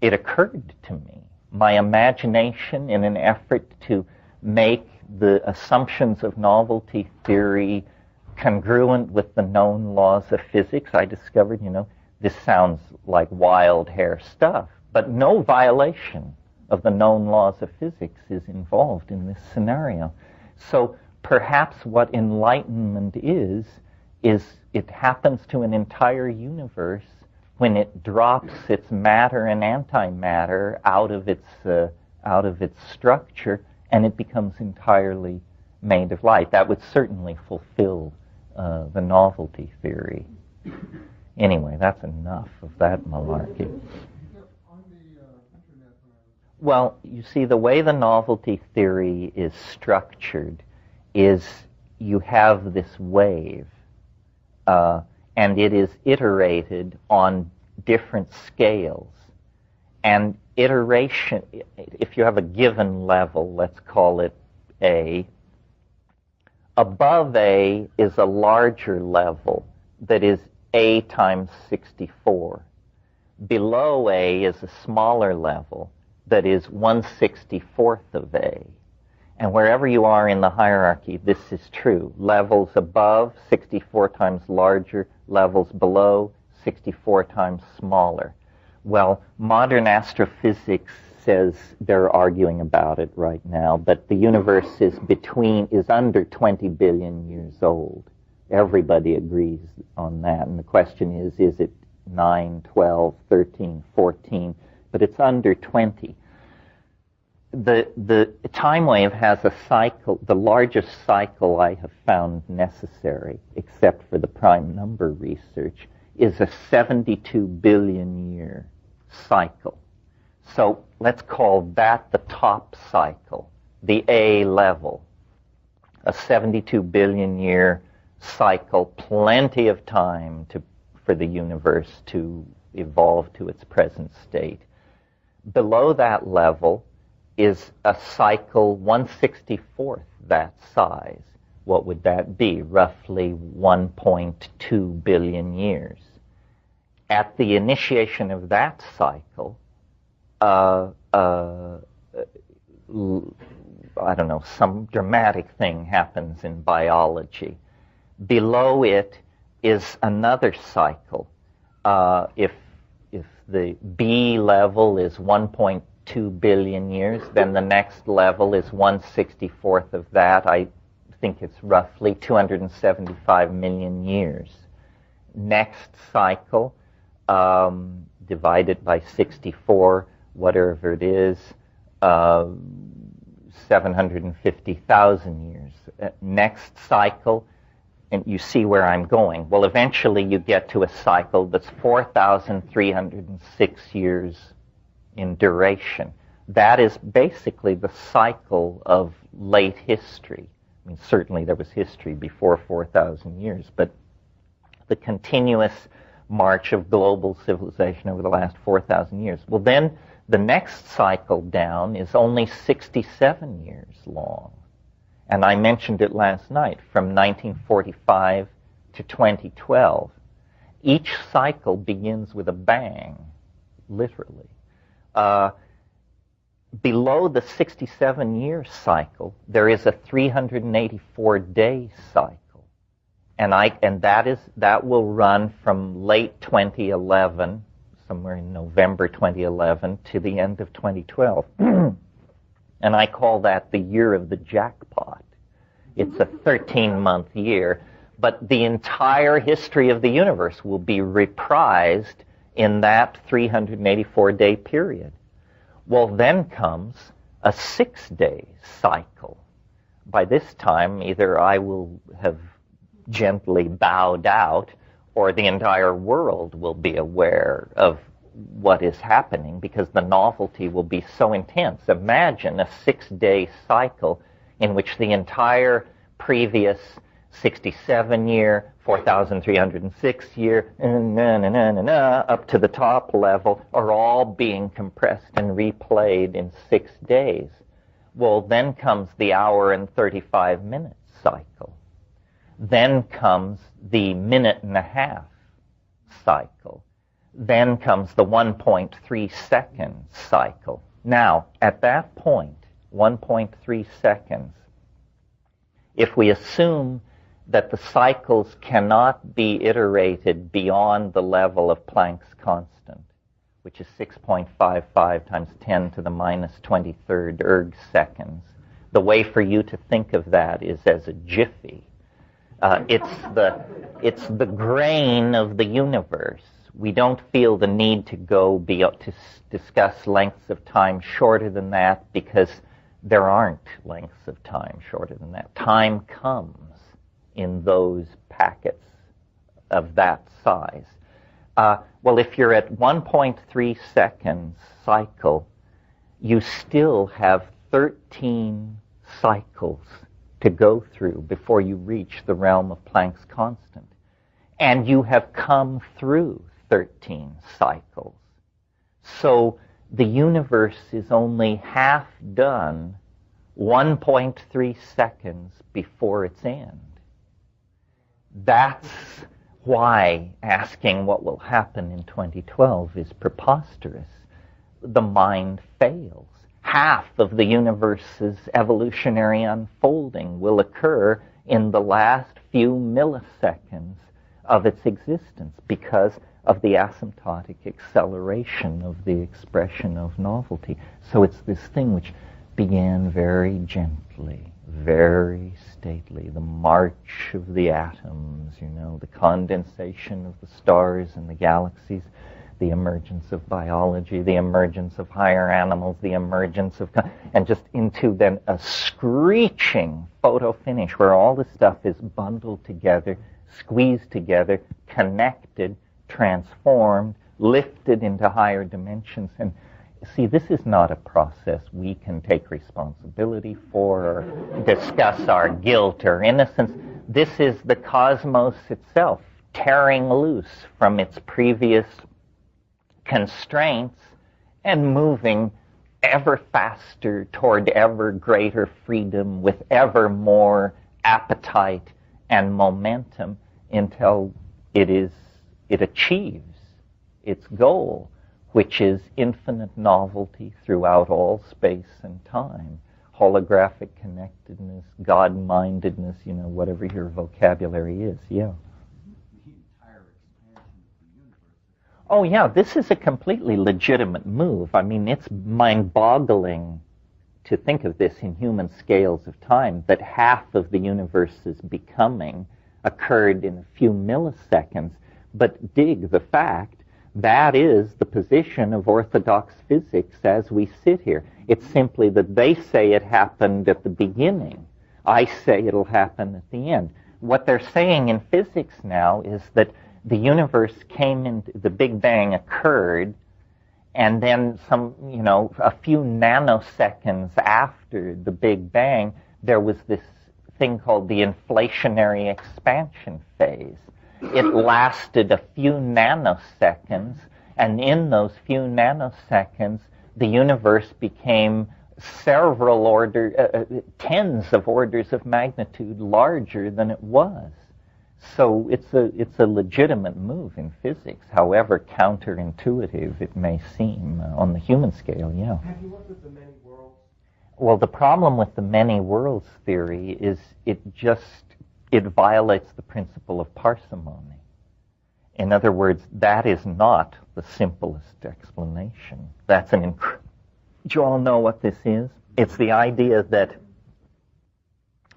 it occurred to me. My imagination, in an effort to make the assumptions of novelty theory congruent with the known laws of physics, I discovered, this sounds like wild hair stuff, but no violation of the known laws of physics is involved in this scenario. So perhaps what enlightenment is it happens to an entire universe when it drops its matter and antimatter out of its structure, and it becomes entirely made of light. That would certainly fulfill the novelty theory. Anyway, that's enough of that malarkey. Well, you see, the way the novelty theory is structured is you have this wave, and it is iterated on different scales. And iteration, if you have a given level, let's call it A, Above A is a larger level that is A times 64. Below A is a smaller level that is 1/64th of A. And wherever you are in the hierarchy, this is true. Levels above, 64 times larger. Levels below, 64 times smaller. Well, modern astrophysics says they're arguing about it right now, but the universe is under 20 billion years old. Everybody agrees on that. And the question is it 9, 12, 13, 14? But it's under 20. The time wave has a cycle, the largest cycle I have found necessary, except for the prime number research, is a 72 billion year cycle. So let's call that the top cycle, the A level. A 72 billion year cycle, plenty of time for the universe to evolve to its present state. Below that level is a cycle 1/64th that size. What would that be? Roughly 1.2 billion years. At the initiation of that cycle, I don't know, some dramatic thing happens in biology. Below it is another cycle. If the B level is 1.2 billion years, then the next level is 1/64th of that. I think it's roughly 275 million years. Next cycle, divided by 64, whatever it is, 750,000 years. Next cycle, and you see where I'm going. Well, eventually you get to a cycle that's 4,306 years in duration. That is basically the cycle of late history. I mean, certainly there was history before 4,000 years, but the continuous march of global civilization over the last 4,000 years. Well, then the next cycle down is only 67 years long. And I mentioned it last night, from 1945 to 2012. Each cycle begins with a bang, literally. Below the 67-year cycle, there is a 384-day cycle. And that will run from late 2011, somewhere in November 2011, to the end of 2012. And I call that the year of the jackpot. It's a 13-month year, but the entire history of the universe will be reprised in that 384-day period. Well, then comes a 6-day cycle. By this time, either I will have gently bowed out, or the entire world will be aware of what is happening, because the novelty will be so intense. Imagine a 6-day cycle in which the entire previous 67-year, 4,306 year, up to the top level, are all being compressed and replayed in 6 days. Well, then comes the hour and 35-minute cycle. Then comes the minute and a half cycle. Then comes the 1.3 second cycle. Now, at that point, 1.3 seconds, if we assume that the cycles cannot be iterated beyond the level of Planck's constant, which is 6.55 times 10 to the minus 23rd erg seconds, the way for you to think of that is as a jiffy. It's the grain of the universe. We don't feel the need to go to discuss lengths of time shorter than that, because there aren't lengths of time shorter than that. Time comes in those packets of that size. Well, if you're at 1.3 seconds cycle, you still have 13 cycles to go through before you reach the realm of Planck's constant. And you have come through 13 cycles. So the universe is only half done 1.3 seconds before its end. That's why asking what will happen in 2012 is preposterous. The mind fails. Half of the universe's evolutionary unfolding will occur in the last few milliseconds of its existence because of the asymptotic acceleration of the expression of novelty. So it's this thing which began very gently, very stately, the march of the atoms, the condensation of the stars and the galaxies, the emergence of biology, the emergence of higher animals, the emergence of, and just into then a screeching photo finish where all the stuff is bundled together, squeezed together, connected, transformed, lifted into higher dimensions. And see, this is not a process we can take responsibility for or discuss our guilt or innocence. This is the cosmos itself tearing loose from its previous constraints and moving ever faster toward ever greater freedom with ever more appetite and momentum until it achieves its goal, which is infinite novelty throughout all space and time, holographic connectedness, God-mindedness, whatever your vocabulary is, yeah. Oh, yeah, this is a completely legitimate move. I mean, it's mind-boggling to think of this in human scales of time, that half of the universe's becoming occurred in a few milliseconds. But dig the fact, that is the position of orthodox physics as we sit here. It's simply that they say it happened at the beginning. I say it'll happen at the end. What they're saying in physics now is that the universe came into, the Big Bang occurred, and then a few nanoseconds after the Big Bang, there was this thing called the inflationary expansion phase. It lasted a few nanoseconds, and in those few nanoseconds, the universe became tens of orders of magnitude larger than it was. So it's a legitimate move in physics, however counterintuitive it may seem on the human scale, yeah. Have you worked with the many worlds? Well, the problem with the many worlds theory is it violates the principle of parsimony. In other words, that is not the simplest explanation. That's do you all know what this is? It's the idea that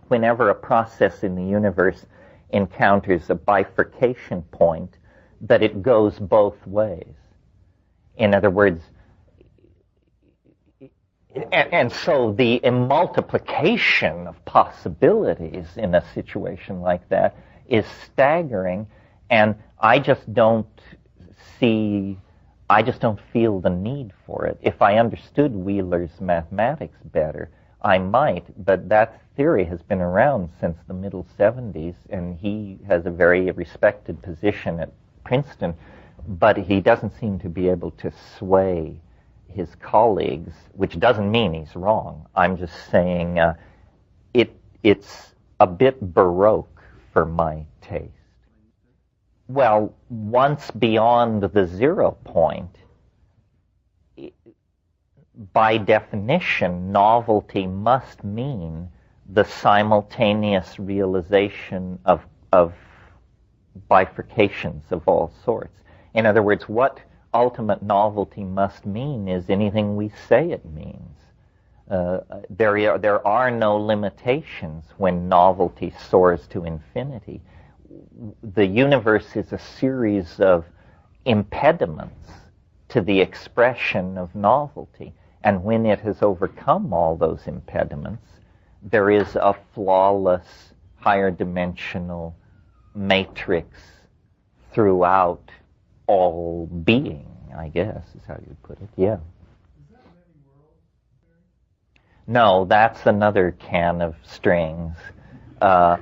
whenever a process in the universe encounters a bifurcation point, that it goes both ways. In other words, and so the multiplication of possibilities in a situation like that is staggering, and I just don't feel the need for it. If I understood Wheeler's mathematics better, I might, but that theory has been around since the middle 70s, and he has a very respected position at Princeton, but he doesn't seem to be able to sway his colleagues, which doesn't mean he's wrong. I'm just saying it's a bit baroque for my taste. Well, once beyond the 0 point, by definition, novelty must mean the simultaneous realization of bifurcations of all sorts. In other words, what ultimate novelty must mean is anything we say it means. There are no limitations when novelty soars to infinity. The universe is a series of impediments to the expression of novelty. And when it has overcome all those impediments, there is a flawless, higher dimensional matrix throughout all being, I guess, is how you'd put it, yeah. Is that many worlds? No, that's another can of strings. That's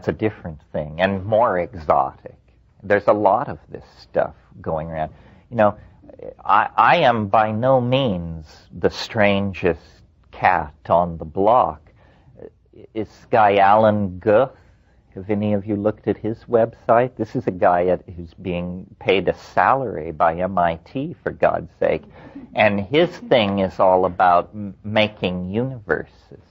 a different thing and more exotic. There's a lot of this stuff going around. I am by no means the strangest cat on the block. Is this guy Alan Guth? Have any of you looked at his website? This is a guy who's being paid a salary by MIT, for God's sake. And his thing is all about making universes.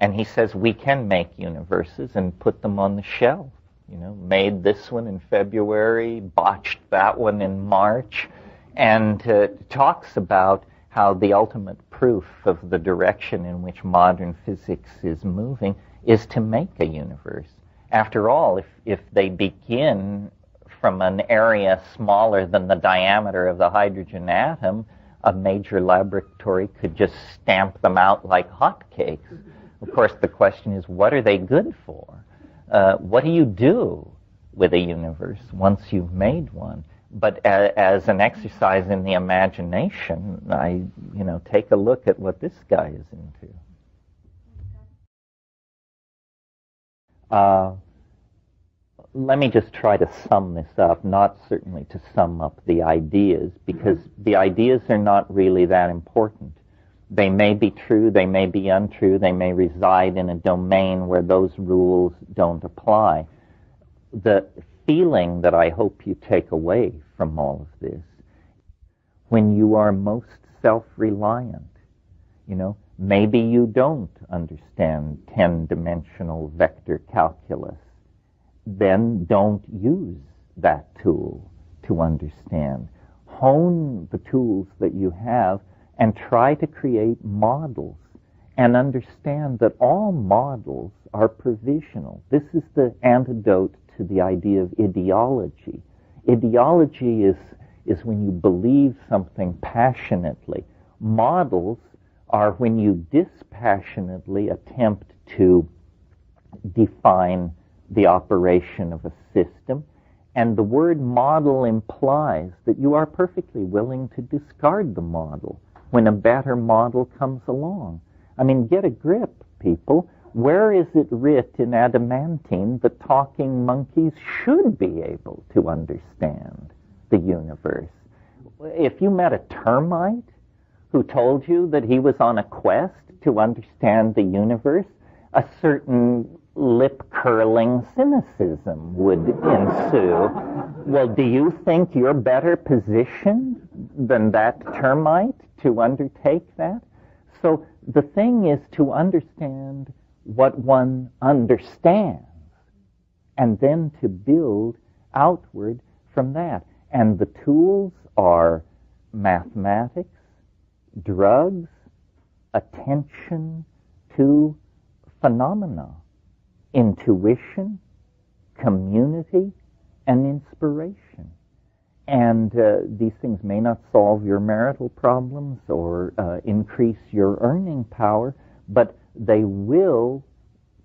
And he says we can make universes and put them on the shelf. You know, made this one in February, botched that one in March, and talks about how the ultimate proof of the direction in which modern physics is moving is to make a universe. After all, if they begin from an area smaller than the diameter of the hydrogen atom, a major laboratory could just stamp them out like hotcakes. Of course, the question is, what are they good for? What do you do with a universe once you've made one? But as an exercise in the imagination, take a look at what this guy is into. Let me just try to sum this up, not certainly to sum up the ideas, because the ideas are not really that important. They may be true, they may be untrue, they may reside in a domain where those rules don't apply. The feeling that I hope you take away from all of this, when you are most self-reliant, maybe you don't understand 10-dimensional vector calculus, then don't use that tool to understand. Hone the tools that you have and try to create models and understand that all models are provisional. This is the antidote to the idea of ideology. Ideology is when you believe something passionately. Models are when you dispassionately attempt to define the operation of a system, and the word model implies that you are perfectly willing to discard the model when a better model comes along. I mean, get a grip, people. Where is it writ in adamantine that talking monkeys should be able to understand the universe? If you met a termite who told you that he was on a quest to understand the universe, a certain lip-curling cynicism would ensue. Well, do you think you're better positioned than that termite to undertake that? So the thing is to understand what one understands and then to build outward from that. And the tools are mathematics, drugs, attention to phenomena, intuition, community, and inspiration. And these things may not solve your marital problems or increase your earning power, but they will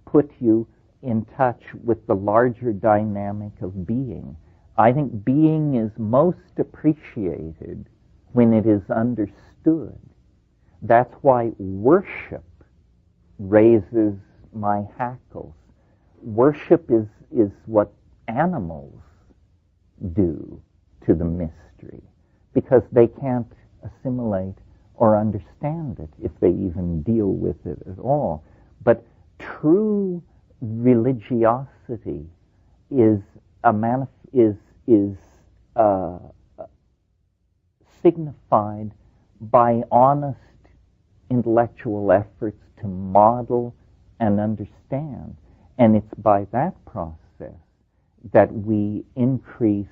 put you in touch with the larger dynamic of being. I think being is most appreciated when it is understood. That's why worship raises my hackles. Worship is what animals do to the mystery, because they can't assimilate or understand it if they even deal with it at all. But true religiosity is signified by honest intellectual efforts to model and understand. And it's by that process that we increase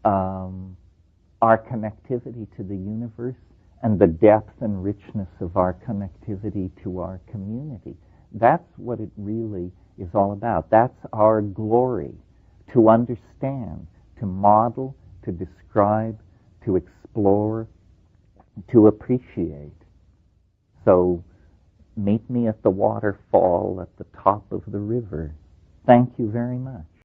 our connectivity to the universe and the depth and richness of our connectivity to our community. That's what it really is all about. That's our glory, to understand, to model, to describe, to explore, to appreciate. So meet me at the waterfall at the top of the river. Thank you very much.